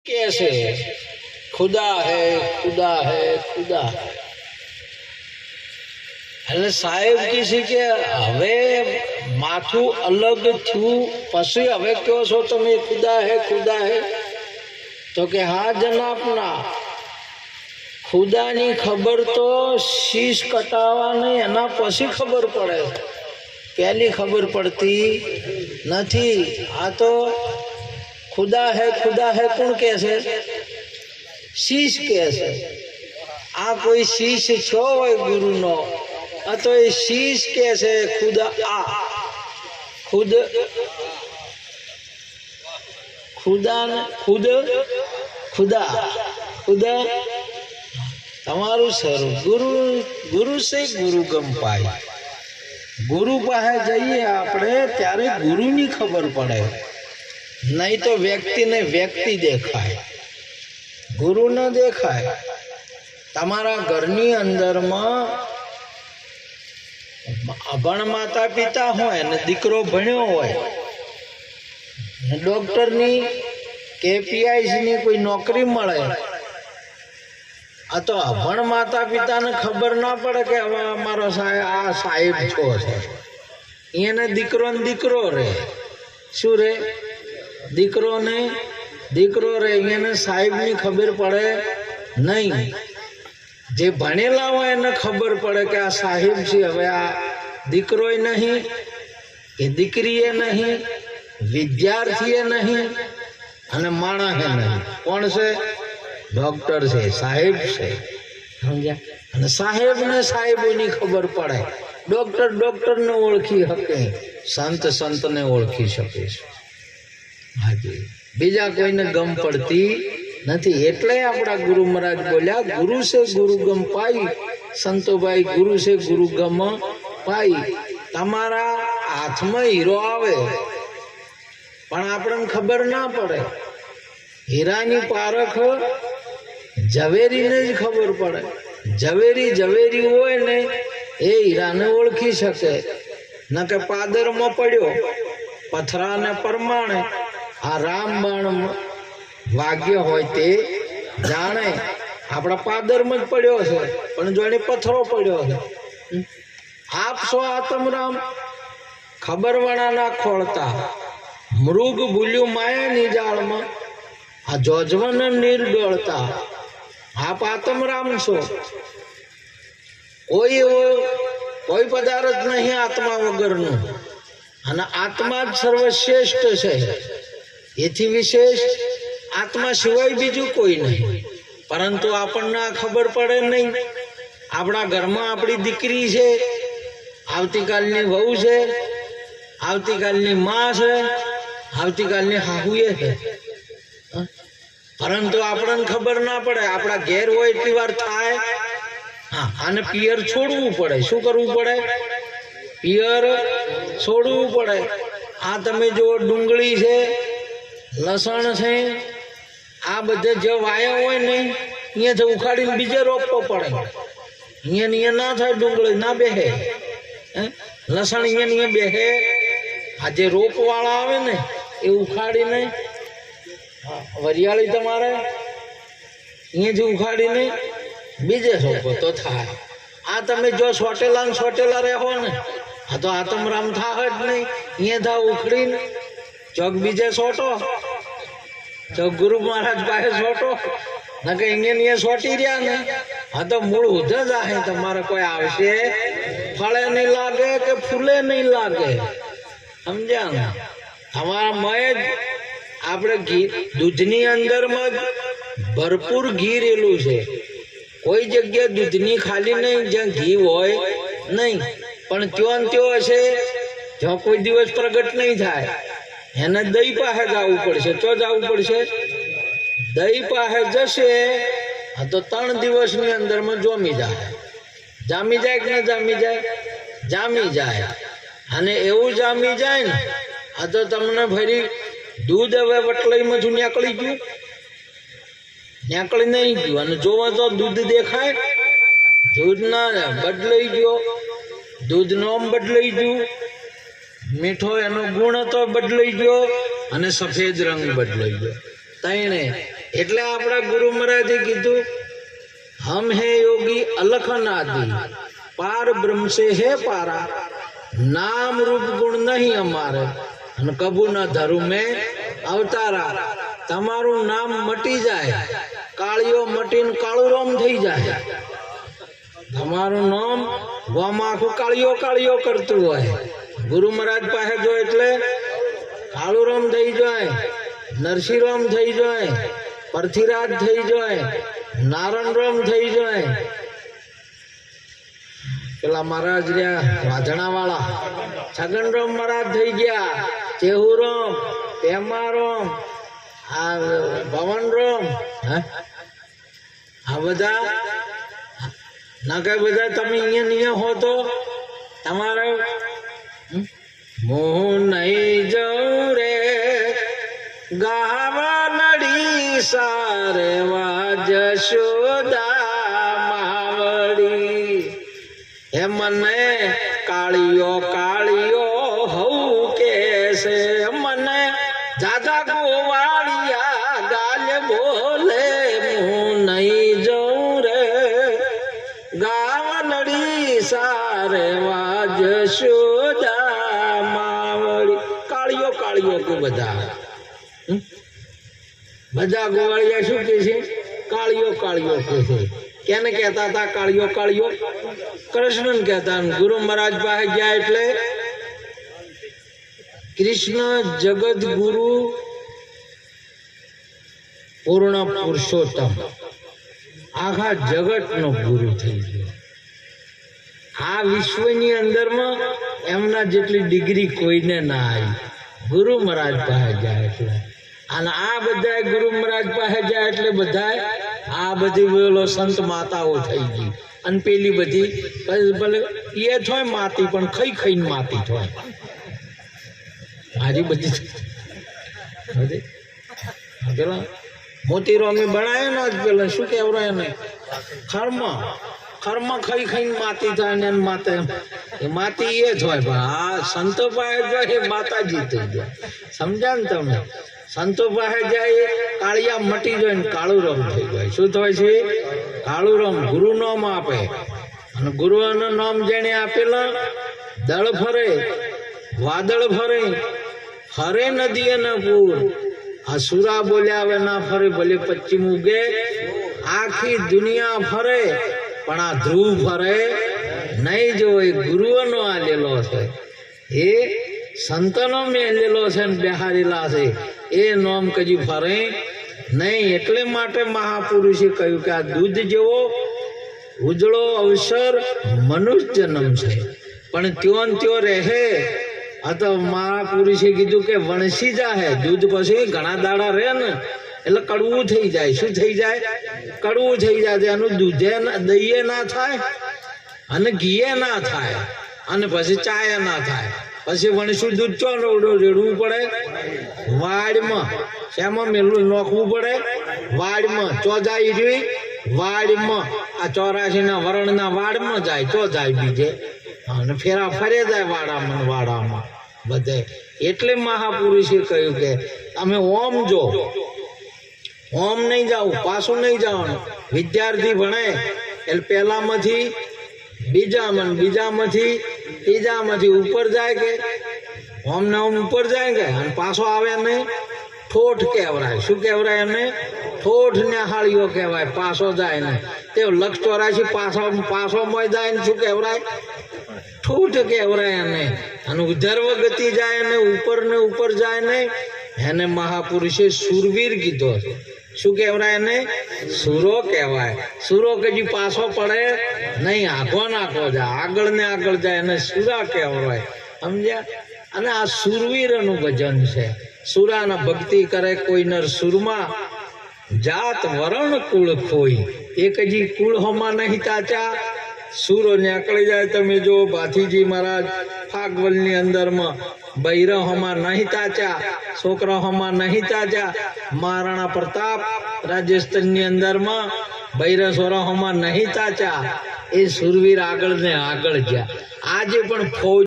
कैसे खुदा है खुदा है खुदा है એટલે સાહેબ કિસી કે હવે માથું અલગ થયું પછી હવે કહો છો તમે ખુદા હે તો કે હા જનાબના ખુદાની ખબર તો શીશ કટાવવાની એના પછી ખબર પડે, પહેલી ખબર પડતી નથી। આ તો खुदा है कौन कैसे शीश कैसे आ कोई शीश छो है गुरु नो तो ये शीश कैसे खुदा आ खुद खुदा खुद खुदा खुदा तमारू स्वरूप गुरु गुरु से गुरु गम पाई गुरु पासे जाइए आपणे त्यारे गुरु नी खबर पड़े, नहीं तो व्यक्ति ने व्यक्ति देखाय गुरु न देखाय। तमारा घरनी अंदर में अभण माता पिता होय ने दीकरो भण्यो होय ने डॉक्टर नी केपीआईस नी कोई नौकरी मळे आ तो अभण माता पिता ने खबर ना पड़े के हवे अमारो साहेब छो छे एने दीकरो ने दीकरो रे शू रे दीकरो ने दीकरो रे ने साहेब नी खबर पड़े नहीं, जे भणेला होय एने खबर पड़े के आ साहेब छे हवे आ दीकरोय नहीं ए दीकरीए नहीं विद्यार्थीए नहीं अने माणसे नहीं। कोण छे? डॉक्टर छे, साहेब छे, समझ्या? अने साहेब ने साहेबोनी खबर पड़े, डॉक्टर डॉक्टर ने ओळखी शके, संत संत ने ओळखी शके छे। हाजी बीजा कोई ने गम पड़ती नहीं। एटले आपड़ा गुरु महाराज बोल्या गुरु से गुरु गम पाई संतो भाई गुरु से गुरु गम पाई। तमारा हाथ में हीरो आवे पण आपणे खबर ना पड़े, हीरानी पारख झवेरी ने ज खबर पड़े। झवेरी झवेरी होय ने ए हीरा ने ओळखी शके, न के पादर में पड्यो पथरा ने परमाणे आ रामबाण वाग्य होय ते जाने आपड़ा पादर में ज पड्यो छे पण जो एने पथरो पड्यो छे। आप सो आत्मराम खबर वणा ना खोलता मृग भूल्यू माया नी जाळ में आ जोजवन निर्डोलता आप आत्मराम छो। कोई पदार्थ नहीं आत्मा वगरनु अने आत्मा ज सर्वश्रेष्ठ छे। एथी विशेष आत्मा सिवाय बीजू कोई नहीं, परंतु आपने खबर पड़े नहीं। आपड़ा घर में आपड़ी दीकरी है, आवतीकालनी वहू है, आवतीकालनी मां है, आवतीकालनी हाहुए है, परंतु आपने खबर ना पड़े। आपड़ा घेर हो एटली वार थाय हाँ आने पियर छोड़वू पड़े। शू करवू पड़े? पियर छोड़वू पड़े। आ तमे जो डूंगળી है, लसण है, आ बधे जो वाया होय ने अहींया थी उखाड़ीने बीजे रोपवो पड़े। अहींया ने ना थाय, डूंगળી ना बेहे, लसण अहींया ने बेहे। आ जे रोपवाळा आवे ने ए उखाड़ीने वरियाળી तमारे अहींयाथी उखाड़ीने बीजे रोपो तो थाय। आ तमे जो सोटेला ने सोटेला रहो ने आ तो आत्मराम थाय ज नहीं। अहींया था उखड़ीने चौक बीजे सोटो, चौक गुरु महाराज पासे सोटो, न के अहींया सोटी रह्या ने हाँ तो मूळ उध जाहे। तमारे कोई आवशे फळे नहीं लागे के फूले नहीं लागे, समझ्या ने? हमारा मय आपणे घी दूधनी अंदर में भरपूर घी रेलू छे। कोई जग्या दूधनी खाली नहीं ज्यां घी होय नहीं, पण त्यो ने त्यो हशे जो कोई दिवस प्रगट नहीं थाय एने दही पासे जावू पड़शे। तो जावू पड़शे दही पासे जशे तो 3 दिवसनी अंदर में जामी जाए। जामी जाए कि न जामी जाए? जामी जाए। अने एवुं जामी जाए ने आ तो तमने भरी दूध हवे वटलई में नीकळी गयुं, नीकळी नहीं गयुं। अने जोवा तो दूध देखाय, दूध ना बदलई गयो, दूध नोम बदलई गयुं, मीठो एनो गुण तो बदलई गयो अने सफेद रंग बदलई गयो। तईने એટલે આપણા ગુરુ મહારાજે કીધું હમ હે યોગી અલખ નાદી પાર બ્રહ્મ સે હે પારા નામ રૂપ ગુણ નહીં અમારે અને કબુ ના ધરું મેં અવતારા તમારું નામ મટી જાય કાળિયો મટીને કાળું રોમ થઈ જાય તમારું નામ ગોમાં આખું કાળિયો કાળિયો કરતું હોય ગુરુ મહારાજ પાસે જો એટલે કાળું રોમ થઈ જાય નરસિંહ રોમ થઈ જાય પરથીરાજ થઈ જાય નારણ રોમ થઈ જાય પેલા મહારાજ રહ્યા વાધણા વાળા છગન રોમ મહારાજ થઈ ગયા ચેહુ રોમ પેમા રોમ આ ભવન રોમ આ બધા ના કઈ બધા તમે અહીંયા હો તો તમારે મોહ નહીં જવું રે ગાવા નડી સારે જશોદા માવડી હે મને કાળિયો કાળિયો હઉ કે છે મને દાદા ગોવાળિયા ગાલ બોલે હું નહીં જઉં રે ગાવા નડી સારે જશોદા માવડી કાળિયો કાળિયો કે બધા બધા ગોવાળિયા શું કે છે કાળિયો કાળિયો કે છે કેને કહેતા હતા કાળિયો કાળિયો કૃષ્ણ કહેતા ગુરુ મહારાજ પાસે ગયા એટલે કૃષ્ણ જગત ગુરુ પૂર્ણ પુરુષોત્તમ આખા જગત નો ગુરુ થઈ ગયો આ વિશ્વની અંદરમાં એમના જેટલી ડિગ્રી કોઈને ના આવી ગુરુ મહારાજ પાસે જાય એટલે અને આ બધા ગુરુ મહારાજ પાસે જાય એટલે બધા આ બધી બોલો સંત માતાઓ થઈ ગઈ અને પેલી બધી ભલે એ થોય માતી પણ ખાઈ ખાઈને માતી થોય હારી બધી પેલા મોતી રોમી બનાવે ને પેલા શું કહેવાય એને ખરમાં ખાઈ ખાઈને માતી થાય ને માતે એ માતી એ જ હોય પણ આ સંતો પાસે જાય એ માતાજી થઈ જાય સમજ્યા ને તમે સંતો પાસે જાય કાળિયા મટી જાય ને કાળું રમ થઈ જાય શું થાય છે કાળું રમ ગુરુ નામ આપે અને ગુરુનું નામ જેને આપેલા દળ ફરે વાદળ ફરે ફરે નદી અને પૂર આ સુરા બોલ્યા હવે ના ફરે ભલે પશ્ચિમ ઉગે આખી દુનિયા ફરે પણ આ ધ્રુવ ફરે નહીં જો એ ગુરુઓનો આ લેલો છે એ સંતનો મેલેલો છે ને બેહારેલા છે એ નોમ કજી ફરે નહીં એટલે માટે મહાપુરુષે કહ્યું કે આ દૂધ જેવો ઉજળો અવસર મનુષ્ય જન્મ છે પણ ત્યો ત્યો રહે આ તો મહાપુરુષે કીધું કે વણસી જાહે દૂધ પછી ઘણા દાડા રહે ને એટલે કડવું થઈ જાય શું થઈ જાય કડવું થઈ જાય એનું દૂધે દહીએ ના થાય અને ઘીએ ના થાય અને પછી ચાય ના થાય પછી વણસું દૂધ ચો રેડવું પડે વાડમાં શેમાં મેલું નોખવું પડે વાડમાં ચો જાય જોઈ વાડમાં આ 84 વરણના વાડમાં જાય ચો જાય બીજે અને ફેરા ફરે જાય વાડામાં બધે એટલે મહાપુરુષે કહ્યું કે તમે ઓમ જો ઓમ નહીં જાવ પાછું નહીં જવાનું વિદ્યાર્થી ભણે એટલે પહેલામાંથી બીજામાંથી ત્રીજામાંથી ઉપર જાય કે ઓમ ને ઓમ ઉપર જાય કે અને પાછો આવે ને ઠોઠ કહેવાય શું કહેવાય એને ઠોઠ ને હાળીઓ કહેવાય પાછો જાય ને તે 184 પાછો મોય જાય ને શું કહેવાય ઠોઠ કહેવાય એને અને ઉધર્વ ગતિ જાય ને ઉપર જાય ને એને મહાપુરુષે સુરવીર કીધો છે શું કહેવાય એને સુરો કહેવાય સુરો કજી પાછો પડે નહીં આખો નાખો જાય આગળ ને આગળ જાય એને સુરા કહેવાય સમજ્યા અને આ સુરવીરનું ભજન છે સુરાના ભક્તિ કરે કોઈ નર સુરમાં જાત વરણ કુળ ખોઈ એક હજી કુળ હોમાં નહીં તાચા સુરો નીકળી જાય તમે જો ભાથીજી મહારાજ ફાગવલની અંદરમાં બૈરા હોમાં નહીં તાચા છોકરા હોમાં નહીં તાચા મહારાણા પ્રતાપ રાજસ્થાનની અંદરમાં બૈરા સોરા હોમાં નહીં તાચા એ સુરવીર આગળ ને આગળ ગયા આજે પણ ફૌજ